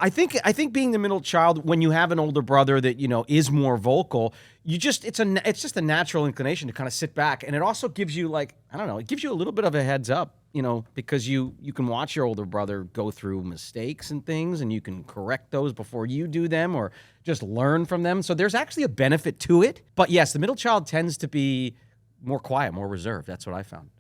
I think being the middle child, when you have an older brother that is more vocal, it's just a natural inclination to kind of sit back, and it also gives you it gives you a little bit of a heads up, because you can watch your older brother go through mistakes and things, and you can correct those before you do them, or just learn from them. So there's actually a benefit to it. But yes, the middle child tends to be more quiet, more reserved. That's what I found.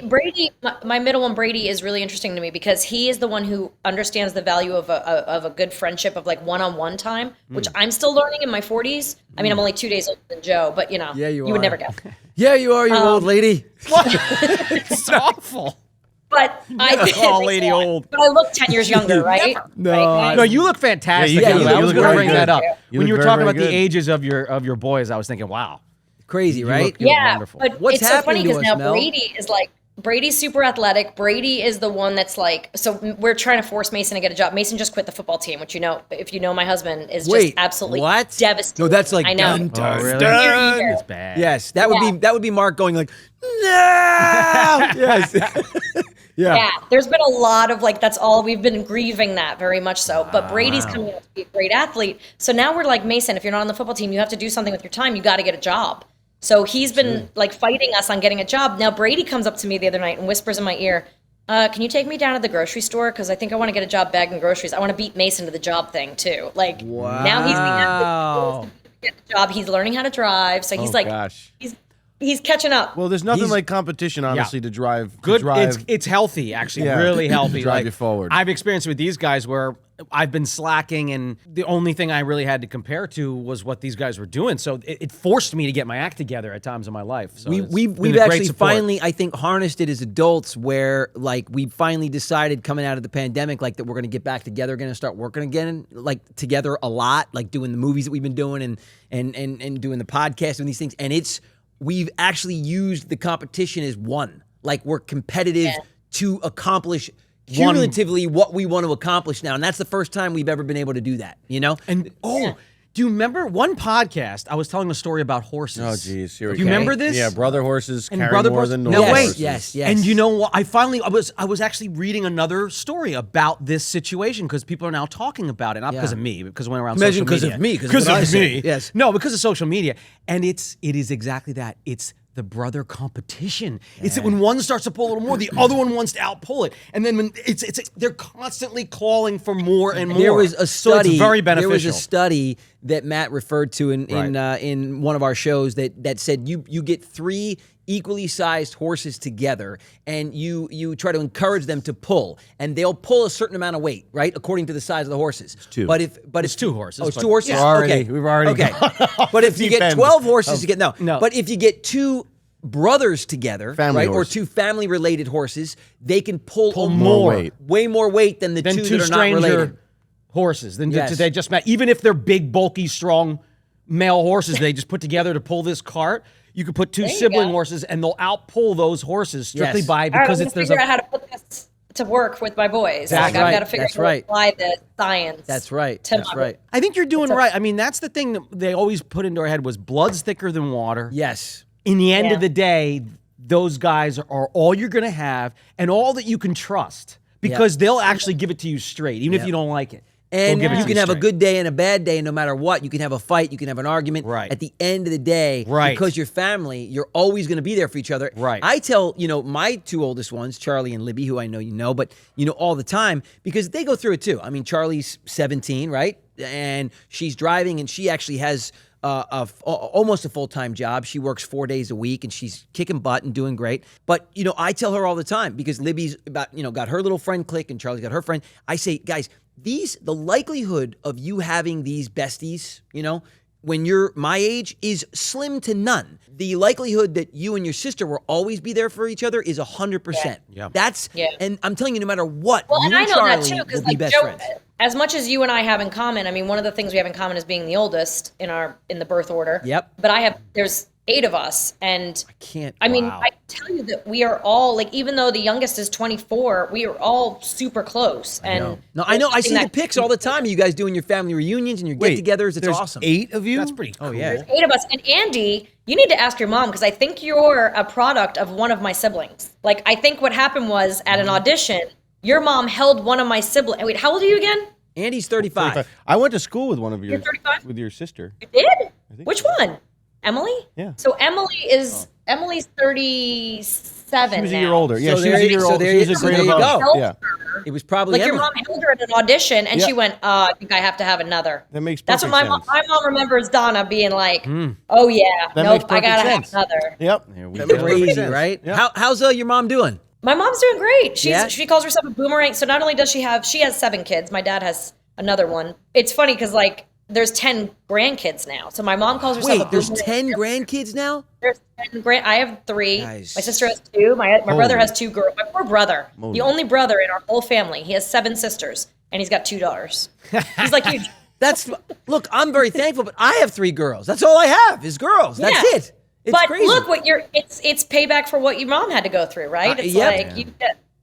Brady, my middle one, Brady, is really interesting to me because he is the one who understands the value of a good friendship, of like one-on-one time, which I'm still learning in my 40s. I mean, I'm only 2 days older than Joe, but yeah, you would never guess. Yeah, you are, you old lady. It's awful. But I did. Lady old. But I look 10 years younger, right? No, you look fantastic. Yeah, I was going to bring that up. When you were talking about good. the ages of your boys, I was thinking, wow. Crazy, right? You look Yeah, wonderful. but What's it's so funny happening to because us, now Mel? Brady's super athletic. Brady is the one that's so we're trying to force Mason to get a job. Mason just quit the football team, which if you know my husband is just absolutely devastating. No, that's like I know. Really? Dun. It's bad. Yes, that would be Mark going like, no. Yes. Yeah, there's been a lot of that's all we've been grieving that very much so. But Brady's coming out to be a great athlete. So now we're like, Mason, if you're not on the football team, you have to do something with your time. You got to get a job. So he's been fighting us on getting a job. Now Brady comes up to me the other night and whispers in my ear, can you take me down to the grocery store? Because I think I want to get a job bagging groceries. I want to beat Mason to the job thing too. Now he's the athlete to get the job. He's learning how to drive. So he's he's catching up. Well, there's nothing like competition, honestly, to drive. Good. It's healthy, actually. Yeah. Really healthy. Drive you forward. I've experienced with these guys where I've been slacking, and the only thing I really had to compare to was what these guys were doing. So it forced me to get my act together at times in my life. So we've actually finally, I think, harnessed it as adults, where we finally decided coming out of the pandemic that we're going to get back together again and start working again together a lot, doing the movies that we've been doing and doing the podcast and these things. And we've actually used the competition as one. We're competitive to accomplish cumulatively what we want to accomplish now. And that's the first time we've ever been able to do that, And do you remember one podcast? I was telling a story about horses. Oh, geez. Do you remember this? Yeah, brother horses carry more than no, normal wait. horses. Yes. And you know what? I was actually reading another story about this situation because people are now talking about it, not because of me, because when around social media. Because of me. Because of me. Yes. No, because of social media. And it is exactly that. It's the brother competition. Yeah. It's that when one starts to pull a little more, the other one wants to outpull it, and then when they're constantly calling for more and more. There was a study. So it's very beneficial. There was a study that Matt referred to in one of our shows that said you get 3 equally sized horses together, and you try to encourage them to pull, and they'll pull a certain amount of weight, right, according to the size of the horses. It's 2. But it's 2 horses. Oh, it's 2 horses. Yeah. We've already. Okay. But if you get 12 horses, you get no. But if you get 2 brothers together, family right, horse. or 2 family-related horses, they can pull more weight. way more weight than the 2 that are not related. Horses. Then they just met. Even if they're big, bulky, strong male horses, they just put together to pull this cart. You could put 2 sibling horses, and they'll outpull those horses strictly because there's figure out how to put this to work with my boys. That's I've got to figure out how to apply the science. That's right. I think you're doing right. I mean, that's the thing that they always put into our head was blood's thicker than water. Yes. In the end of the day, those guys are all you're going to have and all that you can trust because they'll actually give it to you straight, even if you don't like it. And you can have a good day and a bad day, no matter what. You can have a fight. You can have an argument. Right. At the end of the day, because you're family, you're always going to be there for each other. Right. I tell, my 2 oldest ones, Charlie and Libby, who I know you know, but, all the time, because they go through it too. I mean, Charlie's 17, right? And she's driving, and she actually has almost a full-time job. She works 4 days a week, and she's kicking butt and doing great. But, I tell her all the time, because Libby's got her little friend clique, and Charlie's got her friend. I say, guys, the likelihood of you having these besties, when you're my age is slim to none. The likelihood that you and your sister will always be there for each other is 100%. Yeah. And I'm telling you, no matter what, well, you and I know Charlie that too, because will be best friends. As much as you and I have in common, I mean, one of the things we have in common is being the oldest in the birth order. Yep. But there's 8 of us, and I mean, I tell you that we are all even though the youngest is 24, we are all super close. I know. I see the pics all the time. You guys doing your family reunions and your get-togethers. It's awesome. 8 of you? That's pretty cool. Oh yeah. There's 8 of us, and Andy, you need to ask your mom because I think you're a product of one of my siblings. I think what happened was at an audition, your mom held one of my siblings. Wait, how old are you again? Andy's 35. I went to school with one of You're yours. 35? With your sister. You did? think Which one? Emily? Yeah. So Emily's 37 She was a now. year older. Yeah, So she was a there- year so older. there She was you- a so grade there you above. go. Yeah. It was probably Like your Emily. mom held her at an audition, and Yeah. she went, I think I have to have another. That makes That's what perfect my sense. mom remembers Donna being like, oh yeah, That nope, makes I perfect gotta sense. have another. Yep. There we That go. makes perfect Crazy, sense. right? Yeah. How's your mom doing? My mom's doing great. Yeah? She calls herself a boomerang. So not only does she has 7 kids. My dad has another one. It's funny because like there's 10 grandkids now. So my mom calls herself a Wait, there's boomerang. 10 grandkids now? There's 10 I have 3. Guys. My sister has 2. My brother has 2 girls. My poor brother, the only brother in our whole family. He has 7 sisters, and he's got 2 daughters. He's like you. Look, I'm very thankful, but I have 3 girls. That's all I have is girls. That's Yeah. it. It's But crazy. look what it's payback for what your mom had to go through, right? It's yep. like you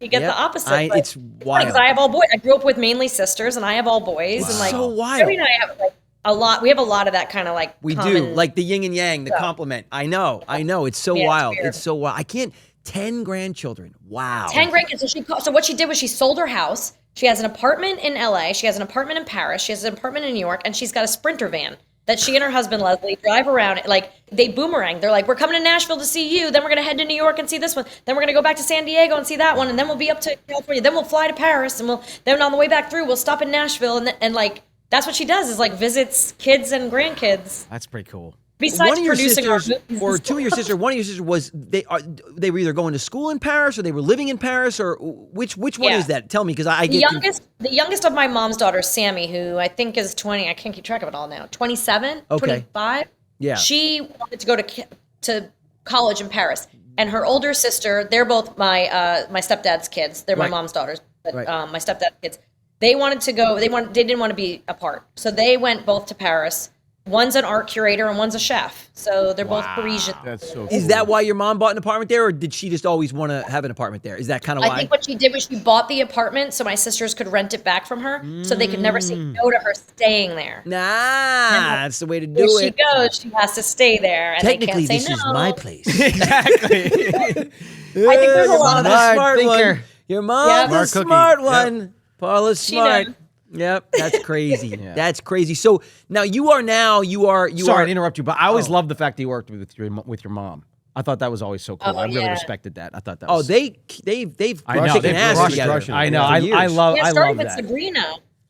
get Yep. the opposite. But It's wild. because I have all boys. I grew up with mainly sisters, and I have all boys. And like So wild. Sabrina and I have like a lot. We have a lot of that kind of like We do, common, like the yin and yang, the compliment. I know. It's so Yeah, it's wild. weird. It's so wild. I can't. 10 grandchildren. Wow. 10 grandkids. So what she did was she sold her house. She has an apartment in LA. She has an apartment in Paris. She has an apartment in New York, and she's got a Sprinter van that she and her husband Leslie drive around. Like they boomerang. They're like, we're coming to Nashville to see you. Then we're gonna head to New York and see this one. Then we're gonna go back to San Diego and see that one. And then we'll be up to California. Then we'll fly to Paris, and then on the way back through, we'll stop in Nashville. And like that's what she does is like visits kids and grandkids. That's pretty cool. Besides one of your producing our sisters, movies or and two of your stuff. sisters, one of your sisters was they were either going to school in Paris or they were living in Paris, or which one Yeah. is that? Tell me, because I The get the youngest of my mom's daughters, Sammy, who I think is 20. I can't keep track of it all now. 27, Okay. 25. Yeah. She wanted to go to college in Paris, and her older sister. They're both my stepdad's kids. They're my Right. mom's daughters, but Right. my stepdad's kids. They wanted to go. They didn't want to be apart, so they went both to Paris. One's an art curator and one's a chef, so they're both Parisian. That's so Is cool. that why your mom bought an apartment there, or did she just always want to have an apartment there? Is that kind of why? I think what she did was she bought the apartment so my sisters could rent it back from her, so they could never say no to her staying there. Nah, that's the way to do Where she it. goes, she has to stay there, and Technically, they can't this say is no. my place. Exactly. I think there's a Your lot of mom's that. a smart thinker. one. Your mom's Yeah. a Smart cookie. smart Yep. one. Paula's She smart. knows. Yep, that's crazy. That's crazy. So now you are. Sorry to interrupt you, but I always loved the fact that you worked with your mom. I thought that was always so cool. Oh, I really yeah. respected that. I thought that Oh, was. they've I know. taken They've ass crushed together. crushing it. I know. for I years. love. Yeah, I it started love with that. Sabrina.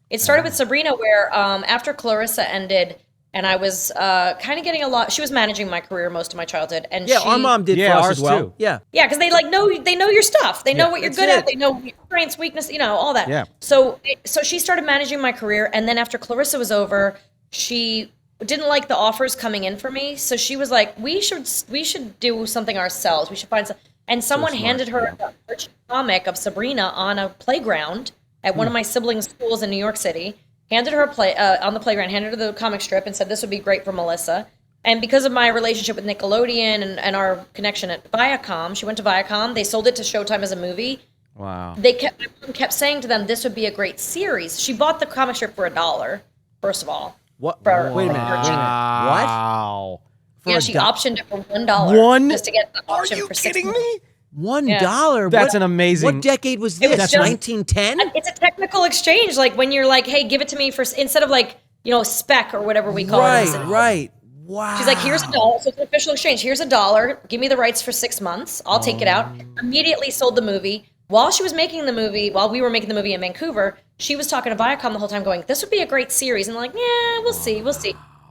It started with Sabrina, where after Clarissa ended, and I was kind of getting a lot. She was managing my career most of my childhood, and Yeah, she, our mom did Yeah, for us ours as well. too. Yeah. Yeah, because they know your stuff. They know what you're that's good it. at. They know your strengths, weakness, all that. Yeah. So she started managing my career, and then after Clarissa was over, she didn't like the offers coming in for me. So she was like, "We should do something ourselves. We should find some." And someone handed her a comic of Sabrina on a playground at one of my siblings' schools in New York City. Handed her on the playground, handed her the comic strip, and said this would be great for Melissa. And because of my relationship with Nickelodeon and our connection at Viacom, she went to Viacom. They sold it to Showtime as a movie. Wow. My mom kept saying to them, this would be a great series. She bought the comic strip for $1, first of all. What? For- Wait a minute. for- What? Wow. Yeah, she optioned it for $1 just to get the Are option you for 6 kidding months. me? $1. That's What- an amazing- What decade was It this? was That's just- 1910. It's a technical exchange, like when you're like, hey, give it to me for, instead of like, spec or whatever we call it. Right. Wow. She's like, here's $1. So it's an official exchange. Here's $1. Give me the rights for 6 months. I'll take it out. Immediately sold the movie. While we were making the movie in Vancouver, she was talking to Viacom the whole time going, this would be a great series. And they're like, yeah, we'll see.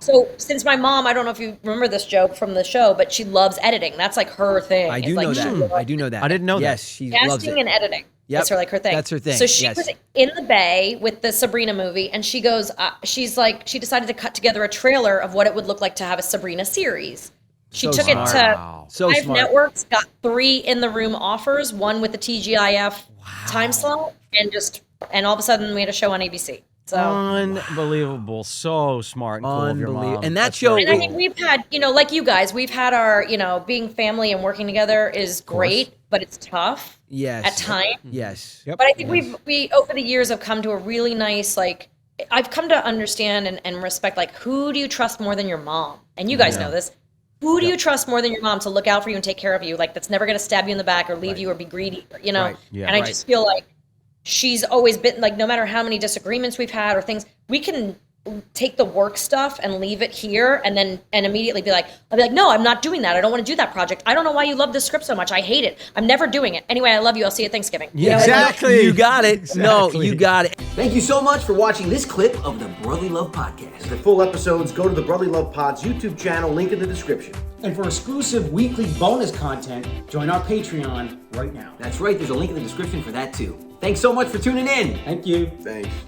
So since my mom, I don't know if you remember this joke from the show, but she loves editing. That's like her thing. I It's do like know she that. loves I do know that. I didn't know that. Yes, she loves casting it. and editing. Yep. That's her thing. That's her thing, So she yes. was in the Bay with the Sabrina movie, and she goes, she decided to cut together a trailer of what it would look like to have a Sabrina series. She So took smart. it to Wow. So 5 smart. networks, got 3 in the room offers, one with the TGIF time slot, and all of a sudden we had a show on ABC. So. Unbelievable. So smart and cool of your Unbelievable. mom. And that That's show- really And I cool. mean, we've had, like you guys, we've had our, being family and working together is great, but it's tough Yes. at times. Yes. Yep. But I think we over the years have come to a really nice, like, I've come to understand and respect, like, who do you trust more than your mom? And you guys know this. Who do you trust more than your mom to look out for you and take care of you? Like, that's never going to stab you in the back or leave you or be greedy, Right. Yeah. And I Right. just feel like she's always been like, no matter how many disagreements we've had or things, we can take the work stuff and leave it here and immediately be like, no, I'm not doing that. I don't want to do that project. I don't know why you love this script so much. I hate it. I'm never doing it. Anyway, I love you. I'll see you at Thanksgiving. Yeah, Exactly. You got it. Exactly. No, you got it. Thank you so much for watching this clip of the Brotherly Love Podcast. For full episodes, go to the Brotherly Love Pod's YouTube channel, link in the description. And for exclusive weekly bonus content, join our Patreon right now. That's right, there's a link in the description for that too. Thanks so much for tuning in. Thank you. Thanks.